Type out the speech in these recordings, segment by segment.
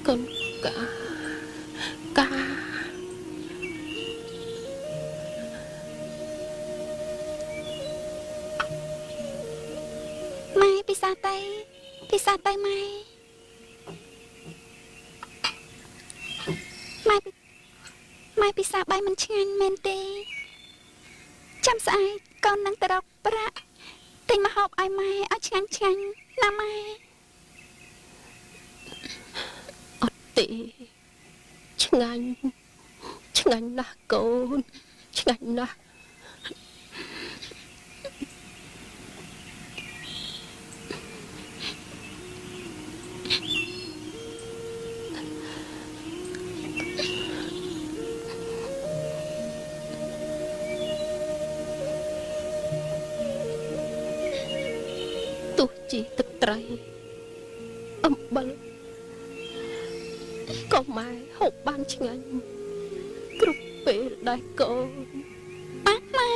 con cá cá mai pizza tay mai mai pizza bay mình chanh men tê chăm sai con năng tơ đọc pra tình mà học ai mai ở chanh nam mai ọt tị chăng anh là con chăng anh là chỉទឹកត្រីអំបិលក៏ម៉ែហូបបានឆ្ងាញ់គ្រប់ពេលដែរកូនម៉ែ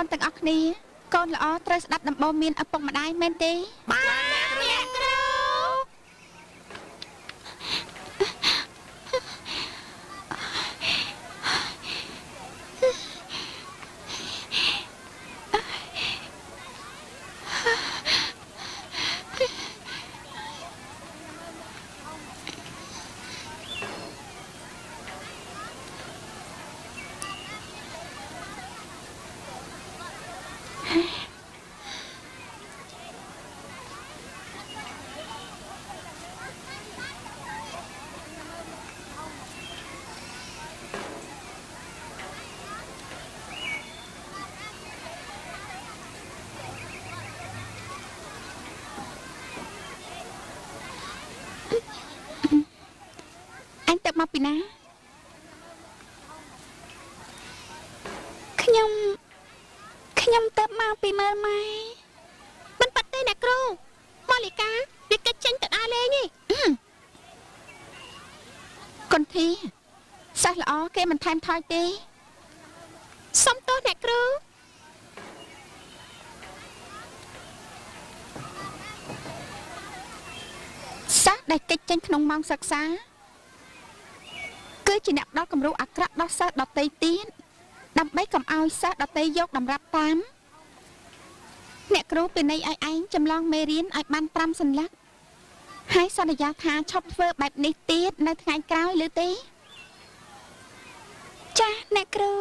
conទាំងអស់គ្នាកូនល្អត្រូវស្ដាប់ដំបូន្មានឪពុកម្ដាយមែនទេបាទអ្នកគ្រូមកពីណា ខ្ញុំទៅមកពីមើលម៉ែ មិនប៉ាត់ទេអ្នកគ្រូម៉ូលីកាវាកិច្ចចេញទៅដើរលេងឯង កុនធីសិស្សល្អគេមិនថែមថយទេ សុំទោសអ្នកគ្រូ សិស្សដែលកិច្ចចេញក្នុងម៉ោងសិក្សាគឺជាអ្នកផ្ដល់គំរូអាក្រក់ដល់សិស្សដទៃទៀតដើម្បីកុំឲ្យសិស្សដទៃយកតម្រាប់តាមអ្នកគ្រូពិន័យឲ្យឯងចម្លងមេរៀនឲ្យបាន5សន្លឹកហើយសន្យាថាឈប់ធ្វើបែបនេះទៀតនៅថ្ងៃក្រោយឬទេចាអ្នកគ្រូ